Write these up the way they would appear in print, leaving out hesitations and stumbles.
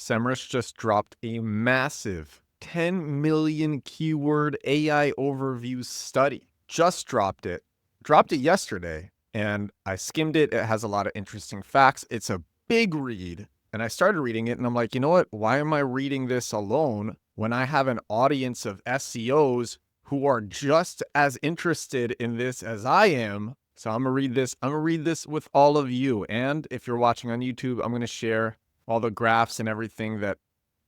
Semrush just dropped a massive 10 million keyword AI overview study. Just dropped it. Dropped it yesterday, and I skimmed it. It has a lot of interesting facts. It's a big read. And I started reading it, and I'm like, you know what? Why am I reading this alone when I have an audience of SEOs who are just as interested in this as I am? So I'm gonna read this. I'm gonna read this with all of you. And if you're watching on YouTube, I'm gonna share all the graphs and everything that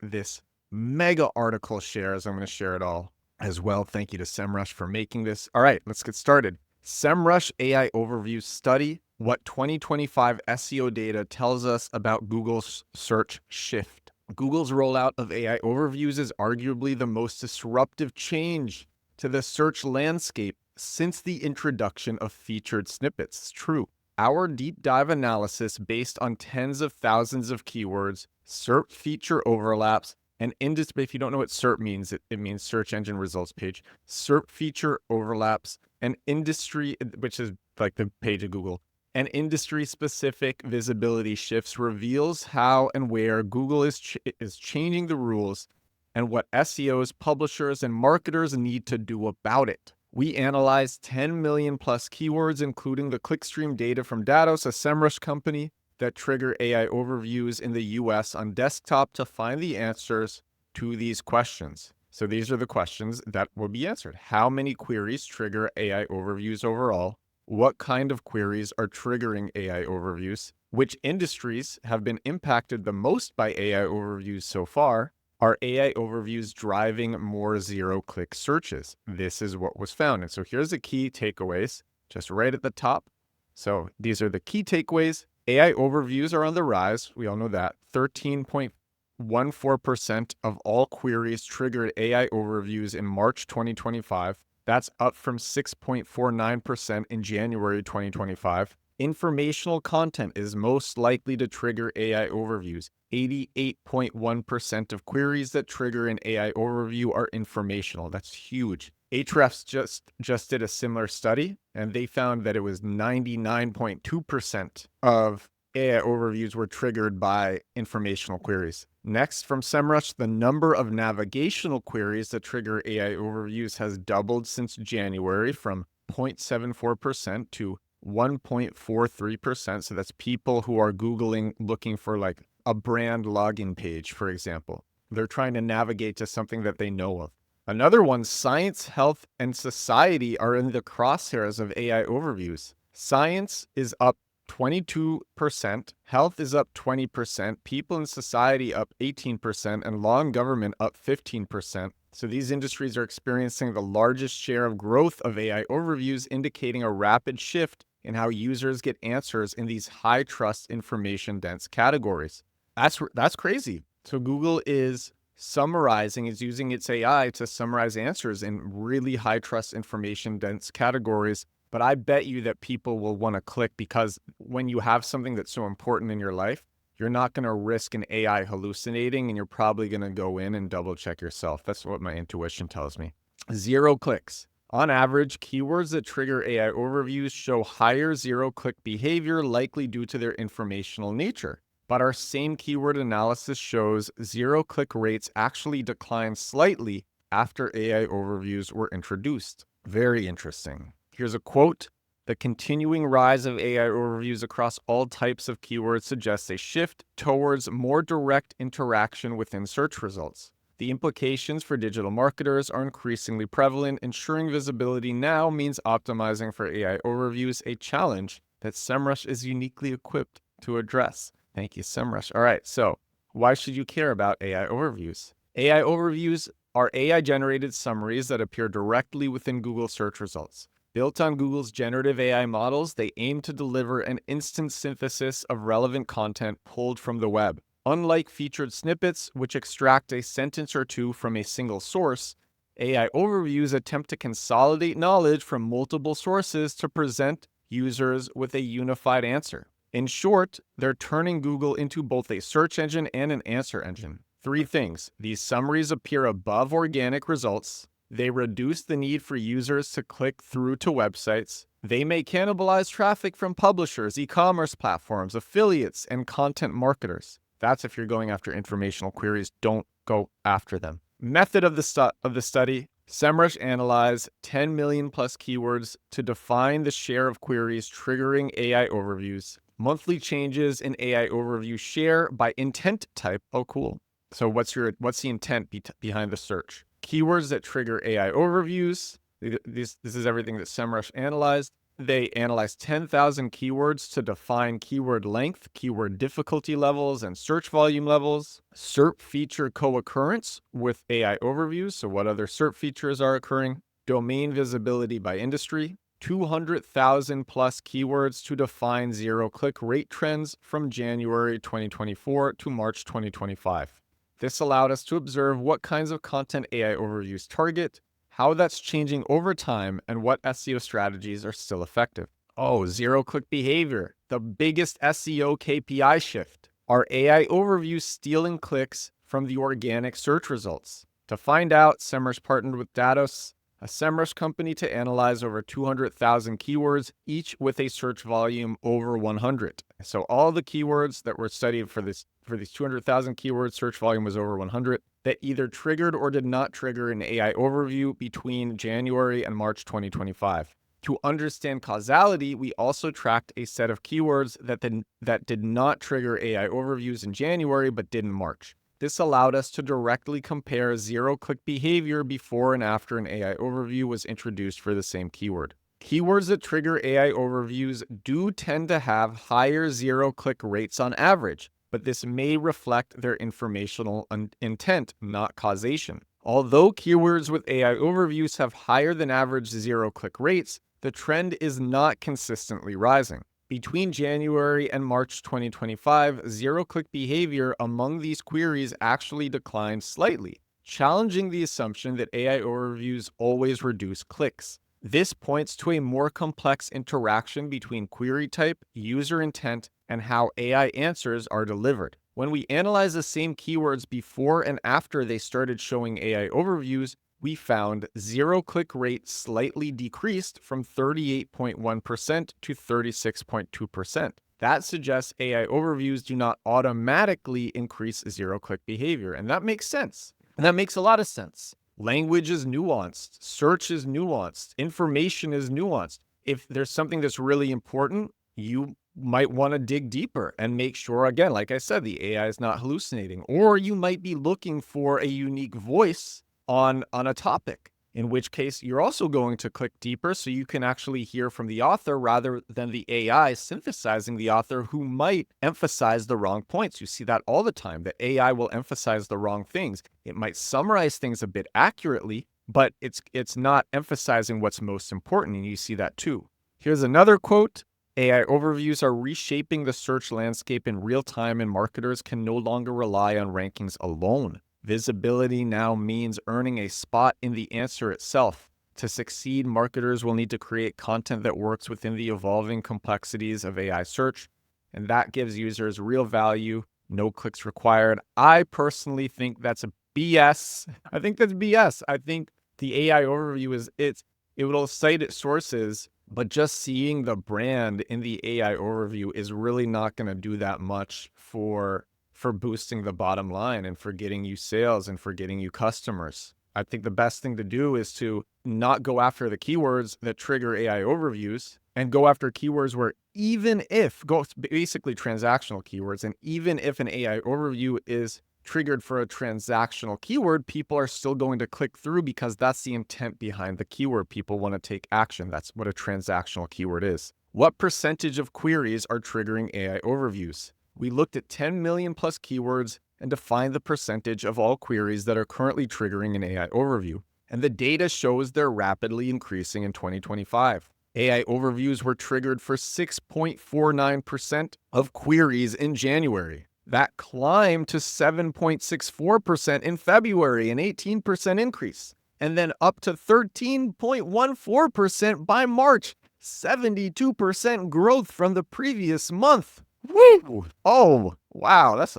this mega article shares. I'm gonna share it all as well. Thank you to Semrush for making this. All right, let's get started. Semrush AI Overview Study, what 2025 SEO data tells us about Google's search shift. Google's rollout of AI overviews is arguably the most disruptive change to the search landscape since the introduction of featured snippets. It's true. Our deep dive analysis based on tens of thousands of keywords, SERP feature overlaps, and industry, if you don't know what SERP means, it means search engine results page. SERP feature overlaps and industry, which is like the page of Google, and industry-specific visibility shifts reveals how and where Google is changing the rules and what SEOs, publishers, and marketers need to do about it. We analyzed 10 million plus keywords, including the clickstream data from Datos, a Semrush company, that trigger AI overviews in the US on desktop to find the answers to these questions. So these are the questions that will be answered. How many queries trigger AI overviews overall? What kind of queries are triggering AI overviews? Which industries have been impacted the most by AI overviews so far? Are AI overviews driving more zero-click searches? This is what was found. And so here's the key takeaways, just right at the top. So these are the key takeaways. AI overviews are on the rise. We all know that. 13.14% of all queries triggered AI overviews in March 2025. That's up from 6.49% in January 2025. Informational content is most likely to trigger AI overviews. 88.1% of queries that trigger an AI overview are informational. That's huge. Ahrefs just did a similar study, and they found that it was 99.2% of AI overviews were triggered by informational queries. Next, from Semrush, the number of navigational queries that trigger AI overviews has doubled since January from 0.74% to 1.43%. So that's people who are Googling looking for like a brand login page, for example. They're trying to navigate to something that they know of. Another one, science, health, and society are in the crosshairs of AI overviews. Science is up 22%, health is up 20%, people in society up 18%, and law and government up 15%. So these industries are experiencing the largest share of growth of AI overviews, indicating a rapid shift in how users get answers in these high-trust, information-dense categories. That's crazy. So Google is using its AI to summarize answers in really high-trust, information-dense categories. But I bet you that people will want to click because when you have something that's so important in your life, you're not going to risk an AI hallucinating, and you're probably going to go in and double check yourself. That's what my intuition tells me. 0 clicks. On average, keywords that trigger AI overviews show higher zero-click behavior, likely due to their informational nature. But our same keyword analysis shows zero-click rates actually decline slightly after AI overviews were introduced. Very interesting. Here's a quote. The continuing rise of AI overviews across all types of keywords suggests a shift towards more direct interaction within search results. The implications for digital marketers are increasingly prevalent. Ensuring visibility now means optimizing for AI overviews, a challenge that Semrush is uniquely equipped to address. Thank you, Semrush. All right, so why should you care about AI overviews? AI overviews are AI-generated summaries that appear directly within Google search results. Built on Google's generative AI models, they aim to deliver an instant synthesis of relevant content pulled from the web. Unlike featured snippets, which extract a sentence or two from a single source, AI overviews attempt to consolidate knowledge from multiple sources to present users with a unified answer. In short, they're turning Google into both a search engine and an answer engine. 3 things. These summaries appear above organic results. They reduce the need for users to click through to websites. They may cannibalize traffic from publishers, e-commerce platforms, affiliates, and content marketers. That's if you're going after informational queries. Don't go after them. Method of the study. Semrush analyzed 10 million plus keywords to define the share of queries triggering AI overviews. Monthly changes in AI overview share by intent type. Oh, cool. So what's the intent behind the search? Keywords that trigger AI overviews. This is everything that Semrush analyzed. They analyzed 10,000 keywords to define keyword length, keyword difficulty levels, and search volume levels. SERP feature co-occurrence with AI overviews. So what other SERP features are occurring? Domain visibility by industry. 200,000 plus keywords to define zero-click rate trends from January 2024 to March 2025. This allowed us to observe what kinds of content AI overviews target, how that's changing over time, and what SEO strategies are still effective. Oh, zero-click behavior, the biggest SEO KPI shift. Are AI overviews stealing clicks from the organic search results? To find out, Semrush partnered with Datos, a Semrush company, to analyze over 200,000 keywords, each with a search volume over 100. So all the keywords that were studied for these 200,000 keywords, search volume was over 100, that either triggered or did not trigger an AI overview between January and March 2025. To understand causality, we also tracked a set of keywords that did not trigger AI overviews in January but did in March. This allowed us to directly compare zero-click behavior before and after an AI overview was introduced for the same keyword. Keywords that trigger AI overviews do tend to have higher zero-click rates on average, but this may reflect their informational intent, not causation. Although keywords with AI overviews have higher than average zero-click rates, the trend is not consistently rising. Between January and March 2025, zero-click behavior among these queries actually declined slightly, challenging the assumption that AI overviews always reduce clicks. This points to a more complex interaction between query type, user intent, and how AI answers are delivered. When we analyze the same keywords before and after they started showing AI overviews, we found zero-click rate slightly decreased from 38.1% to 36.2%. That suggests AI overviews do not automatically increase zero-click behavior, and that makes sense. And that makes a lot of sense. Language is nuanced, search is nuanced, information is nuanced. If there's something that's really important, you might want to dig deeper and make sure, again, like I said, the AI is not hallucinating. Or you might be looking for a unique voice on a topic, in which case you're also going to click deeper so you can actually hear from the author rather than the AI synthesizing the author who might emphasize the wrong points. You see that all the time. The AI will emphasize the wrong things. It might summarize things a bit accurately, but it's not emphasizing what's most important, and you see that too. Here's another quote. AI overviews are reshaping the search landscape in real time, and marketers can no longer rely on rankings alone. Visibility now means earning a spot in the answer itself. To succeed, marketers will need to create content that works within the evolving complexities of AI search, and that gives users real value, no clicks required. I personally think that's a BS. I think that's BS. I think the AI overview it will cite its sources, but just seeing the brand in the AI overview is really not going to do that much for boosting the bottom line and for getting you sales and for getting you customers. I think the best thing to do is to not go after the keywords that trigger AI overviews and go after keywords where basically transactional keywords, and even if an AI overview is triggered for a transactional keyword, people are still going to click through because that's the intent behind the keyword. People want to take action. That's what a transactional keyword is. What percentage of queries are triggering AI overviews? We looked at 10 million plus keywords and defined the percentage of all queries that are currently triggering an AI overview. And the data shows they're rapidly increasing in 2025. AI overviews were triggered for 6.49% of queries in January. That climbed to 7.64% in February, an 18% increase. And then up to 13.14% by March, 72% growth from the previous month. Woo! Oh, wow, that's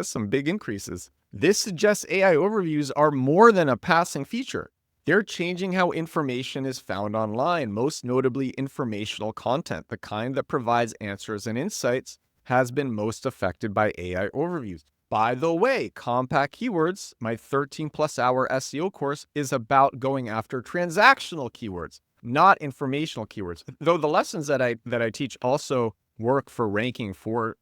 some big increases. This suggests AI overviews are more than a passing feature. They're changing how information is found online, most notably informational content, the kind that provides answers and insights, has been most affected by AI overviews. By the way, Compact Keywords, my 13-plus-hour SEO course, is about going after transactional keywords, not informational keywords. Though the lessons that I teach also work for ranking for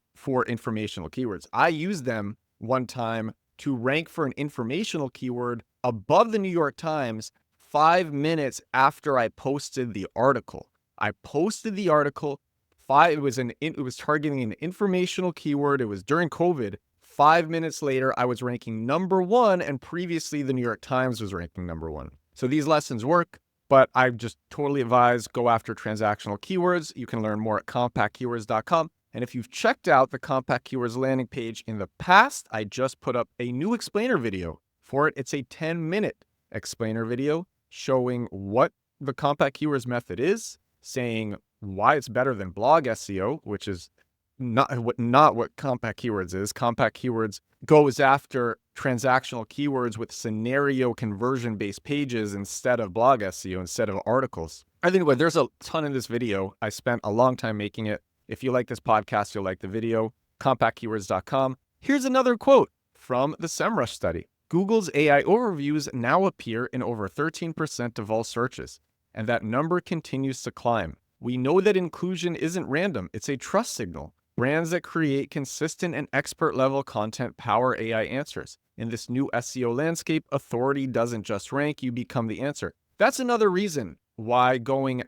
informational keywords. I used them one time to rank for an informational keyword above the New York Times 5 minutes after I posted the article. I posted the article. It was targeting an informational keyword. It was during COVID. 5 minutes later, I was ranking #1, and previously the New York Times was ranking #1. So these lessons work, but I just totally advise go after transactional keywords. You can learn more at compactkeywords.com. And if you've checked out the Compact Keywords landing page in the past, I just put up a new explainer video for it. It's a 10-minute explainer video showing what the Compact Keywords method is, saying why it's better than blog SEO, which is not what Compact Keywords is. Compact Keywords goes after transactional keywords with scenario conversion-based pages instead of blog SEO, instead of articles. Anyway, there's a ton in this video. I spent a long time making it. If you like this podcast, you'll like the video. CompactKeywords.com. Here's another quote from the Semrush study. Google's AI overviews now appear in over 13% of all searches, and that number continues to climb. We know that inclusion isn't random. It's a trust signal. Brands that create consistent and expert-level content power AI answers. In this new SEO landscape, authority doesn't just rank, you become the answer. That's another reason why going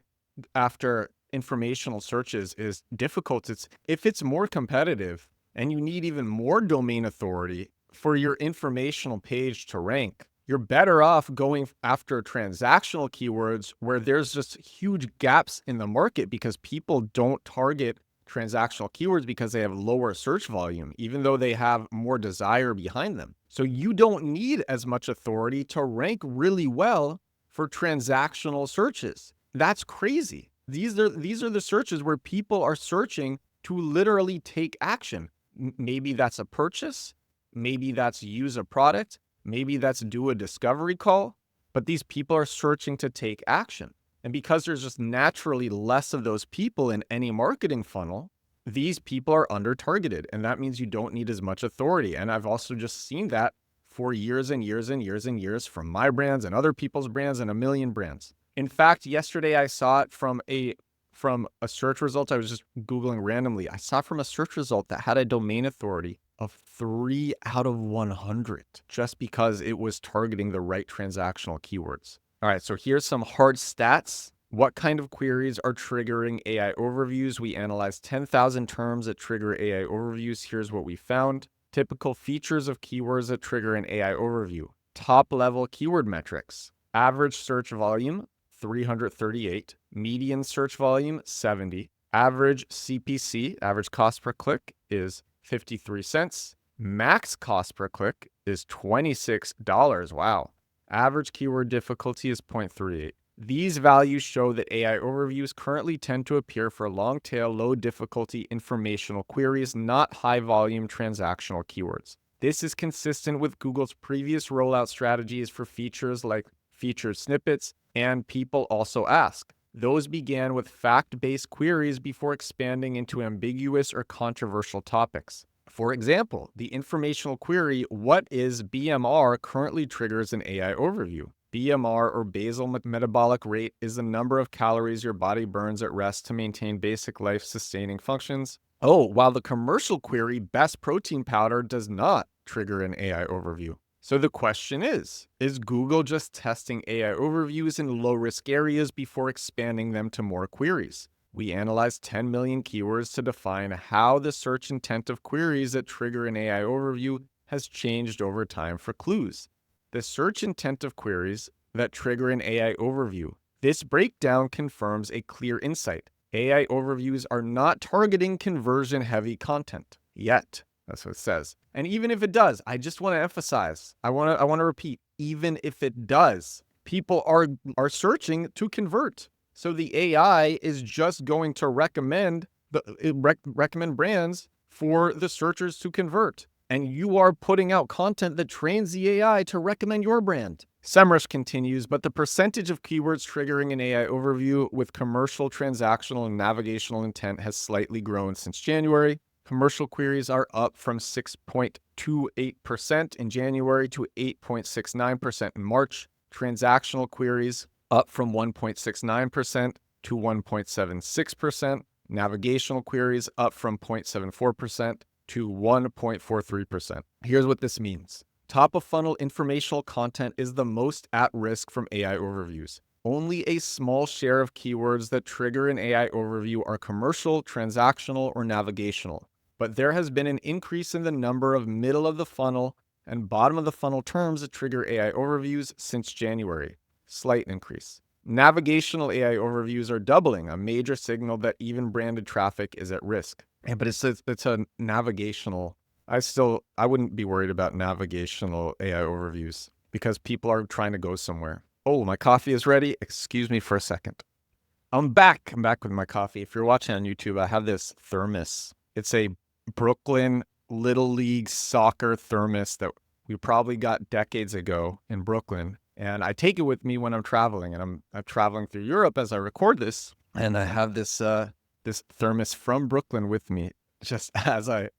after informational searches is difficult. If it's more competitive and you need even more domain authority for your informational page to rank, you're better off going after transactional keywords where there's just huge gaps in the market because people don't target transactional keywords because they have lower search volume, even though they have more desire behind them. So you don't need as much authority to rank really well for transactional searches. That's crazy. These are the searches where people are searching to literally take action. Maybe that's a purchase. Maybe that's use a product. Maybe that's do a discovery call. But these people are searching to take action. And because there's just naturally less of those people in any marketing funnel, these people are under-targeted. And that means you don't need as much authority. And I've also just seen that for years and years and years and years from my brands and other people's brands and a million brands. In fact, yesterday I saw it from a search result. I was just Googling randomly. I saw from a search result that had a domain authority of 3 out of 100 just because it was targeting the right transactional keywords. All right, so here's some hard stats. What kind of queries are triggering AI overviews? We analyzed 10,000 terms that trigger AI overviews. Here's what we found. Typical features of keywords that trigger an AI overview. Top-level keyword metrics. Average search volume, 338. Median search volume, 70. Average CPC, average cost per click, is 53 cents. Max cost per click is $26. Wow. Average keyword difficulty is 0.38. These values show that AI overviews currently tend to appear for long-tail, low-difficulty informational queries, not high-volume transactional keywords. This is consistent with Google's previous rollout strategies for features like featured snippets and people also ask. Those began with fact-based queries before expanding into ambiguous or controversial topics. For example, the informational query, "What is BMR?" currently triggers an AI overview. BMR, or basal metabolic rate, is the number of calories your body burns at rest to maintain basic life-sustaining functions. Oh, while the commercial query, "Best protein powder," does not trigger an AI overview. So the question is Google just testing AI overviews in low-risk areas before expanding them to more queries? We analyzed 10 million keywords to define how the search intent of queries that trigger an AI overview has changed over time for clues. The search intent of queries that trigger an AI overview. This breakdown confirms a clear insight. AI overviews are not targeting conversion-heavy content yet. That's what it says. And even if it does, I just want to emphasize, I want to repeat, even if it does, people are searching to convert. So the AI is just going to recommend brands for the searchers to convert. And you are putting out content that trains the AI to recommend your brand. Semrush continues, but the percentage of keywords triggering an AI overview with commercial, transactional, and navigational intent has slightly grown since January. Commercial queries are up from 6.28% in January to 8.69% in March. Transactional queries up from 1.69% to 1.76%. Navigational queries up from 0.74% to 1.43%. Here's what this means. Top of funnel informational content is the most at risk from AI overviews. Only a small share of keywords that trigger an AI overview are commercial, transactional, or navigational. But there has been an increase in the number of middle of the funnel and bottom of the funnel terms that trigger AI overviews since January. Slight increase. Navigational AI overviews are doubling, a major signal that even branded traffic is at risk. Yeah, but it's a navigational. I wouldn't be worried about navigational AI overviews because people are trying to go somewhere. Oh, my coffee is ready. Excuse me for a second. I'm back with my coffee. If you're watching on YouTube, I have this thermos. It's a Brooklyn Little League soccer thermos that we probably got decades ago in Brooklyn. And I take it with me when I'm traveling, and I'm traveling through Europe as I record this. And I have this thermos from Brooklyn with me just as I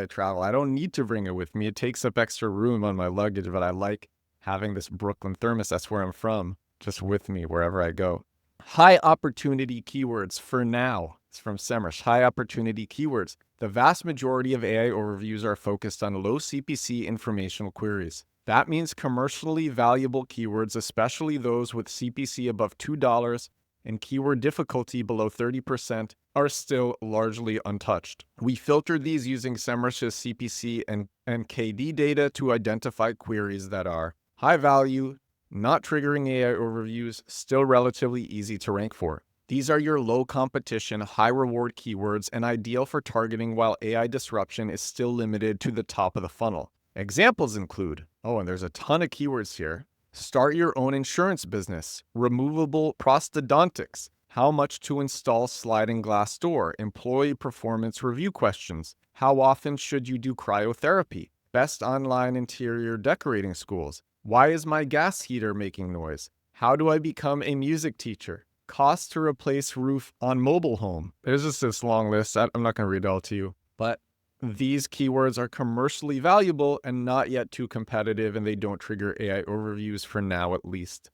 travel. I don't need to bring it with me. It takes up extra room on my luggage, but I like having this Brooklyn thermos. That's where I'm from, just with me wherever I go. High opportunity keywords for now. It's from Semrush. High opportunity keywords. The vast majority of AI overviews are focused on low CPC informational queries. That means commercially valuable keywords, especially those with CPC above $2 and keyword difficulty below 30%, are still largely untouched. We filtered these using Semrush's CPC and KD data to identify queries that are high value, not triggering AI overviews, still relatively easy to rank for. These are your low competition, high reward keywords and ideal for targeting while AI disruption is still limited to the top of the funnel. Examples include, and there's a ton of keywords here. Start your own insurance business, removable prosthodontics, how much to install sliding glass door, employee performance review questions, how often should you do cryotherapy, best online interior decorating schools, why is my gas heater making noise, how do I become a music teacher, cost to replace roof on mobile home. There's just this long list. I'm not going to read it all to you, but these keywords are commercially valuable and not yet too competitive, and they don't trigger AI overviews for now, at least.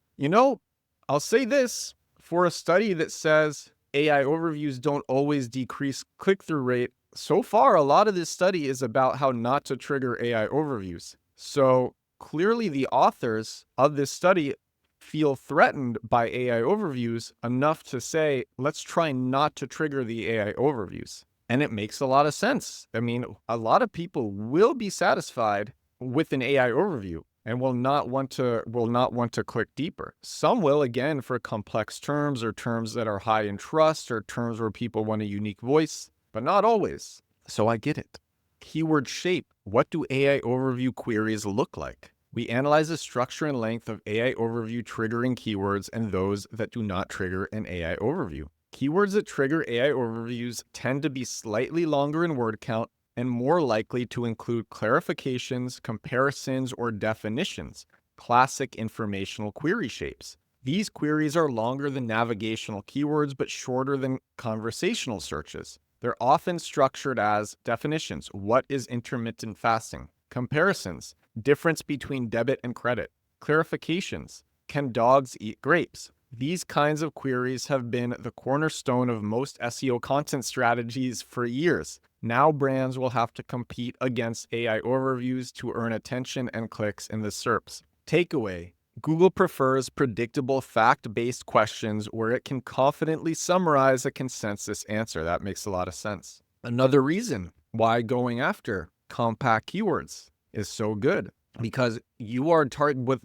I'll say this, for a study that says AI overviews don't always decrease click-through rate, so far, a lot of this study is about how not to trigger AI overviews. So clearly the authors of this study feel threatened by AI overviews enough to say, let's try not to trigger the AI overviews. And it makes a lot of sense. I mean, a lot of people will be satisfied with an AI overview and will not want to click deeper. Some will, again, for complex terms or terms that are high in trust or terms where people want a unique voice, but not always. So I get it. Keyword shape. What do AI overview queries look like? We analyze the structure and length of AI overview triggering keywords and those that do not trigger an AI overview. Keywords that trigger AI overviews tend to be slightly longer in word count and more likely to include clarifications, comparisons, or definitions, classic informational query shapes. These queries are longer than navigational keywords but shorter than conversational searches. They're often structured as definitions. What is intermittent fasting? Comparisons. Difference between debit and credit. Clarifications. Can dogs eat grapes? These kinds of queries have been the cornerstone of most SEO content strategies for years. Now brands will have to compete against AI overviews to earn attention and clicks in the SERPs. Takeaway: Google prefers predictable fact-based questions where it can confidently summarize a consensus answer. That makes a lot of sense. Another reason why going after compact keywords is so good, because you are with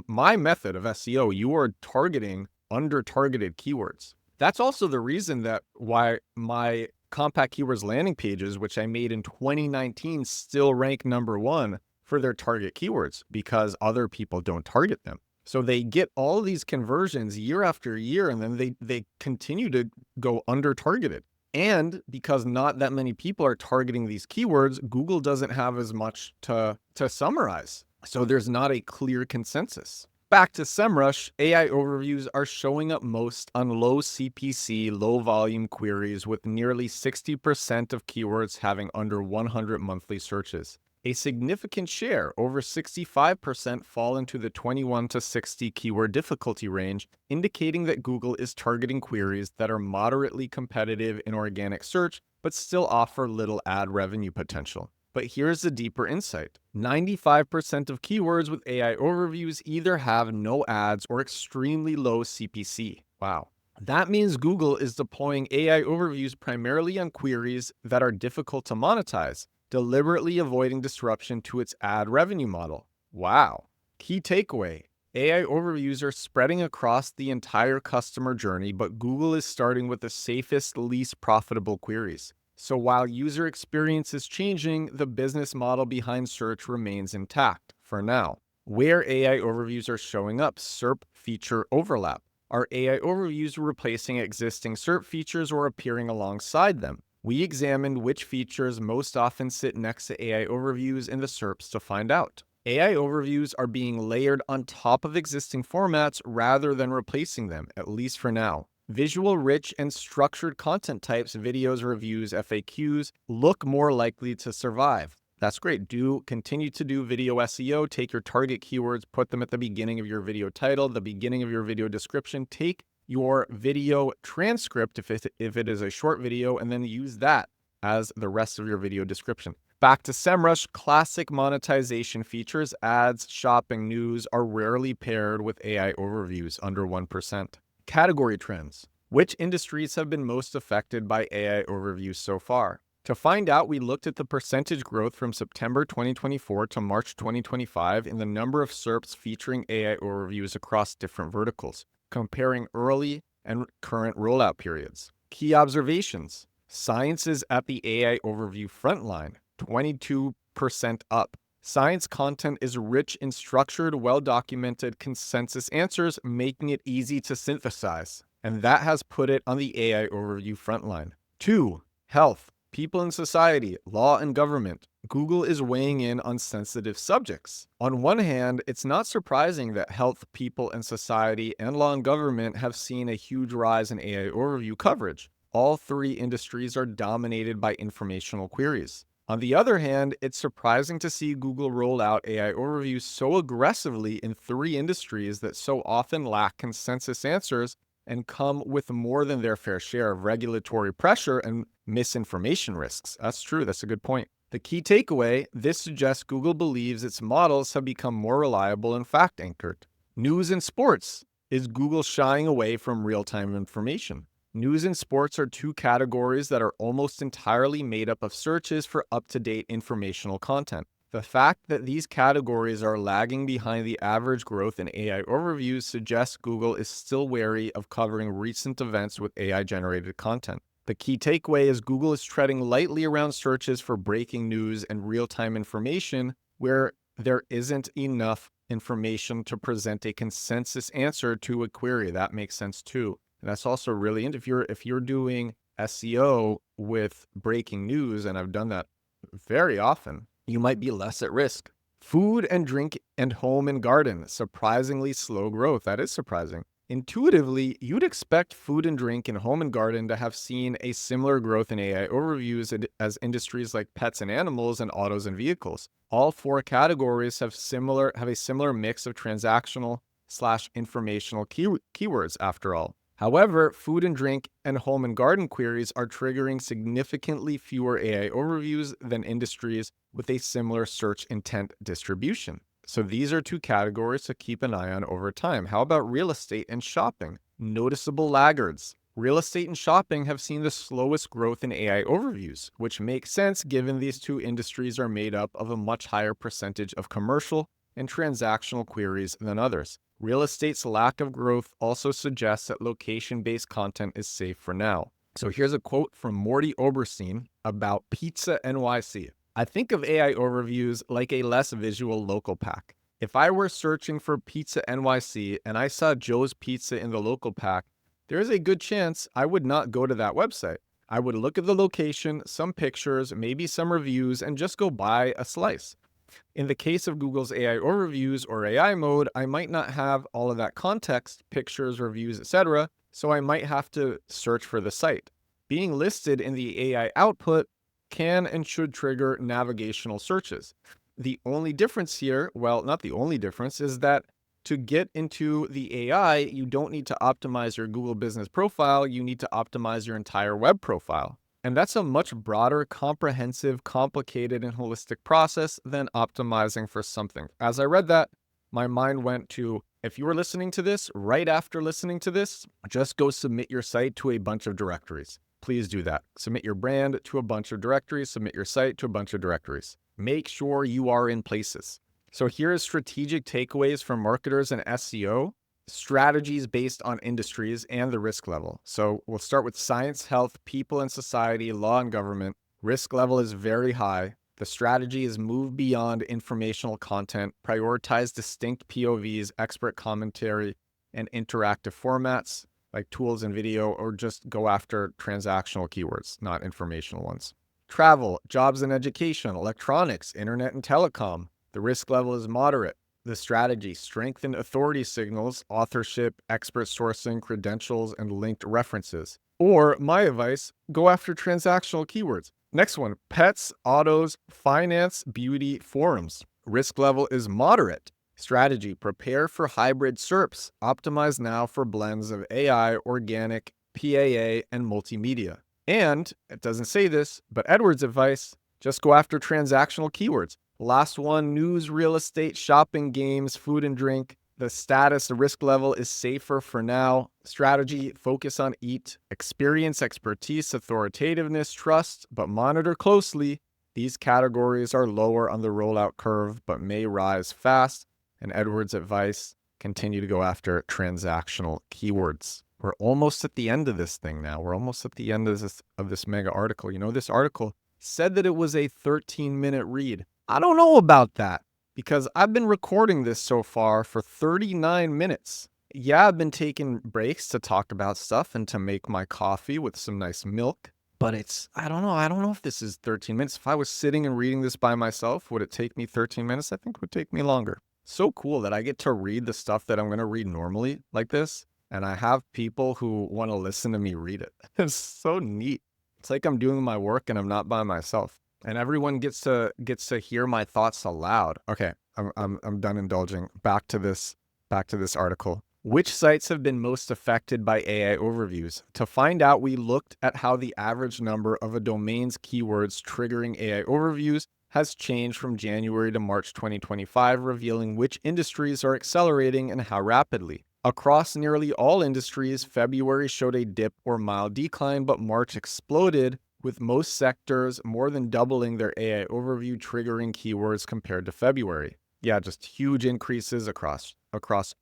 my method of SEO, you are targeting under-targeted keywords. That's also the reason that why my compact keywords landing pages, which I made in 2019, still rank #1 for their target keywords because other people don't target them. So they get all these conversions year after year, and then they continue to go under-targeted. And because not that many people are targeting these keywords, Google doesn't have as much to summarize. So there's not a clear consensus. Back to Semrush, AI overviews are showing up most on low CPC, low volume queries with nearly 60% of keywords having under 100 monthly searches. A significant share, over 65%, fall into the 21 to 60 keyword difficulty range, indicating that Google is targeting queries that are moderately competitive in organic search but still offer little ad revenue potential. But here's the deeper insight. 95% of keywords with AI overviews either have no ads or extremely low CPC. Wow. That means Google is deploying AI overviews primarily on queries that are difficult to monetize, deliberately avoiding disruption to its ad revenue model. Wow. Key takeaway. AI overviews are spreading across the entire customer journey, but Google is starting with the safest, least profitable queries. So while user experience is changing, the business model behind search remains intact for now. Where AI overviews are showing up, SERP feature overlap. Are AI overviews replacing existing SERP features or appearing alongside them? We examined which features most often sit next to AI overviews in the SERPs to find out. AI overviews are being layered on top of existing formats rather than replacing them, at least for now. Visual rich and structured content types, videos, reviews, FAQs, look more likely to survive. That's great. Continue to do video SEO. Take your target keywords, put them at the beginning of your video title, the beginning of your video description. Take your video transcript if it is a short video, and then use that as the rest of your video description. Back to Semrush, classic monetization features, ads, shopping, news are rarely paired with AI overviews under 1%. Category trends. Which industries have been most affected by AI overviews so far? To find out, we looked at the percentage growth from September 2024 to March 2025 in the number of SERPs featuring AI overviews across different verticals, comparing early and current rollout periods. Key observations. Science is at the AI overview frontline, 22% up. Science content is rich in structured, well-documented consensus answers, making it easy to synthesize. And that has put it on the AI overview frontline. 2. Health, people and society, law and government. Google is weighing in on sensitive subjects. On one hand, it's not surprising that health, people and society, and law and government have seen a huge rise in AI overview coverage. All three industries are dominated by informational queries. On the other hand, it's surprising to see Google roll out AI overviews so aggressively in three industries that so often lack consensus answers and come with more than their fair share of regulatory pressure and misinformation risks. That's true. That's a good point. The key takeaway, this suggests Google believes its models have become more reliable and fact-anchored. News and sports. Is Google shying away from real-time information? News and sports are two categories that are almost entirely made up of searches for up-to-date informational content. The fact that these categories are lagging behind the average growth in AI overviews suggests Google is still wary of covering recent events with AI-generated content. The key takeaway is Google is treading lightly around searches for breaking news and real-time information where there isn't enough information to present a consensus answer to a query. That makes sense too. And that's also really, if you're doing SEO with breaking news, and I've done that very often, you might be less at risk. Food and drink and home and garden, surprisingly slow growth. That is surprising. Intuitively, you'd expect food and drink and home and garden to have seen a similar growth in AI overviews as industries like pets and animals and autos and vehicles. All four categories have a similar mix of transactional/informational keywords after all. However, food and drink and home and garden queries are triggering significantly fewer AI overviews than industries with a similar search intent distribution. So these are two categories to keep an eye on over time. How about real estate and shopping? Noticeable laggards. Real estate and shopping have seen the slowest growth in AI overviews, which makes sense given these two industries are made up of a much higher percentage of commercial and transactional queries than others. Real estate's lack of growth also suggests that location-based content is safe for now. So here's a quote from Morty Oberstein about Pizza NYC. I think of AI overviews like a less visual local pack. If I were searching for Pizza NYC and I saw Joe's Pizza in the local pack, there's a good chance I would not go to that website. I would look at the location, some pictures, maybe some reviews, and just go buy a slice. In the case of Google's AI overviews or AI mode, I might not have all of that context, pictures, reviews, etc., so I might have to search for the site. Being listed in the AI output can and should trigger navigational searches. The only difference here, well, not the only difference, is that to get into the AI, you don't need to optimize your Google business profile, you need to optimize your entire web profile. And that's a much broader, comprehensive, complicated, and holistic process than optimizing for something. As I read that, my mind went to, if you were listening to this, right after listening to this, just go submit your site to a bunch of directories. Please do that. Submit your brand to a bunch of directories, submit your site to a bunch of directories. Make sure you are in places. So here is strategic takeaways for marketers and SEO, strategies based on industries and the risk level. So we'll start with science, health, people and society, law and government. Risk level is very high. The strategy is move beyond informational content, prioritize distinct POVs, expert commentary, and interactive formats like tools and video, or just go after transactional keywords, not informational ones. Travel, jobs and education, electronics, internet and telecom. The risk level is moderate. The strategy, strengthen authority signals, authorship, expert sourcing, credentials, and linked references. Or, my advice, go after transactional keywords. Next one, pets, autos, finance, beauty, forums. Risk level is moderate. Strategy, prepare for hybrid SERPs. Optimize now for blends of AI, organic, PAA, and multimedia. And, it doesn't say this, but Edward's advice, just go after transactional keywords. Last one, news, real estate, shopping, games, food and drink. The status, the risk level is safer for now. Strategy, focus on EAT. Experience, expertise, authoritativeness, trust, but monitor closely. These categories are lower on the rollout curve, but may rise fast. And Edward's advice, continue to go after transactional keywords. We're almost at the end of this thing now. We're almost at the end of this mega article. You know, this article said that it was a 13-minute read. I don't know about that because I've been recording this so far for 39 minutes. Yeah, I've been taking breaks to talk about stuff and to make my coffee with some nice milk, but I don't know if this is 13 minutes. If I was sitting and reading this by myself, would it take me 13 minutes? I think it would take me longer. So cool that I get to read the stuff that I'm going to read normally like this, and I have people who want to listen to me read it. It's so neat. It's like I'm doing my work and I'm not by myself. And everyone gets to hear my thoughts aloud. Okay, I'm done indulging. Back to this article. Which sites have been most affected by AI overviews? To find out, we looked at how the average number of a domain's keywords triggering AI overviews has changed from January to March 2025, revealing which industries are accelerating and how rapidly. Across nearly all industries, February showed a dip or mild decline, but March exploded, with most sectors more than doubling their AI overview triggering keywords compared to February. Yeah, just huge increases across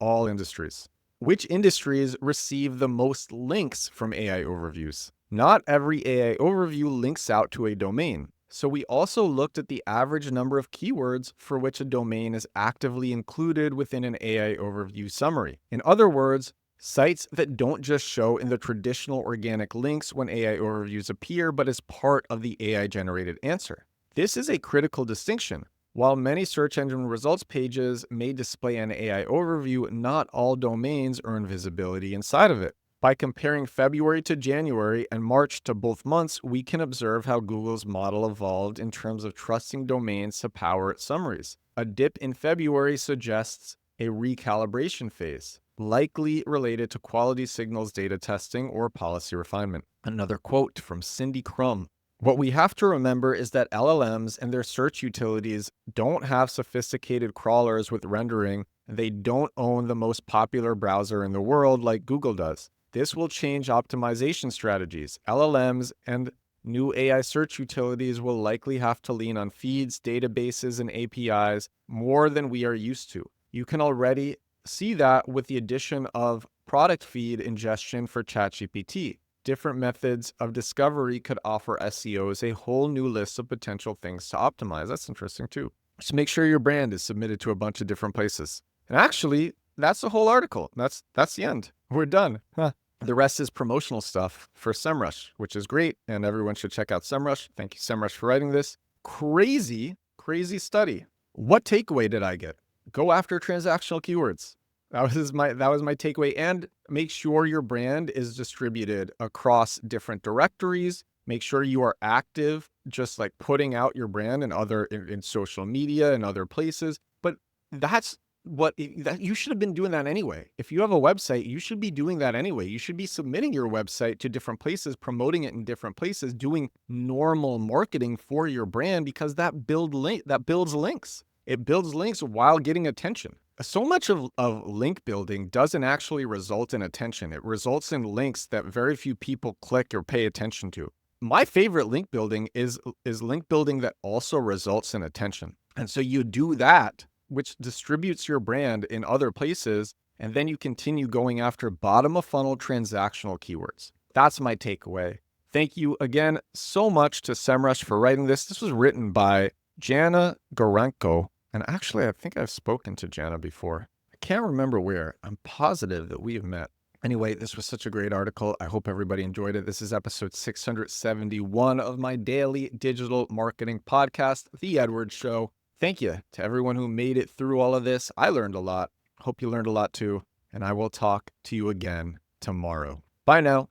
all industries. Which industries receive the most links from AI overviews? Not every AI overview links out to a domain. So we also looked at the average number of keywords for which a domain is actively included within an AI overview summary. In other words, sites that don't just show in the traditional organic links when AI overviews appear, but as part of the AI-generated answer. This is a critical distinction. While many search engine results pages may display an AI overview, not all domains earn visibility inside of it. By comparing February to January and March to both months, we can observe how Google's model evolved in terms of trusting domains to power its summaries. A dip in February suggests a recalibration phase, likely related to quality signals data testing or policy refinement. Another quote from Cindy Crum. What we have to remember is that LLMs and their search utilities don't have sophisticated crawlers with rendering. They don't own the most popular browser in the world like Google does. This will change optimization strategies. LLMs and new AI search utilities will likely have to lean on feeds, databases, and APIs more than we are used to. You can already see that with the addition of product feed ingestion for ChatGPT. Different methods of discovery could offer SEOs a whole new list of potential things to optimize. That's interesting too. Just make sure your brand is submitted to a bunch of different places. And actually, that's the whole article. That's the end. We're done. The rest is promotional stuff for Semrush, which is great, and everyone should check out Semrush. Thank you, Semrush, for writing this. Crazy study. What takeaway did I get? Go after transactional keywords. That was my takeaway. And make sure your brand is distributed across different directories. Make sure you are active, just like putting out your brand in social media and other places. But that's that you should have been doing that anyway. If you have a website, you should be doing that anyway. You should be submitting your website to different places, promoting it in different places, doing normal marketing for your brand, because that builds links. It builds links while getting attention. So much of link building doesn't actually result in attention. It results in links that very few people click or pay attention to. My favorite link building is link building that also results in attention. And so you do that, which distributes your brand in other places, and then you continue going after bottom of funnel transactional keywords. That's my takeaway. Thank you again so much to Semrush for writing this. This was written by Jana Gorenko. And actually, I think I've spoken to Jana before. I can't remember where. I'm positive that we have met. Anyway, this was such a great article. I hope everybody enjoyed it. This is episode 671 of my daily digital marketing podcast, The Edward Show. Thank you to everyone who made it through all of this. I learned a lot. Hope you learned a lot too. And I will talk to you again tomorrow. Bye now.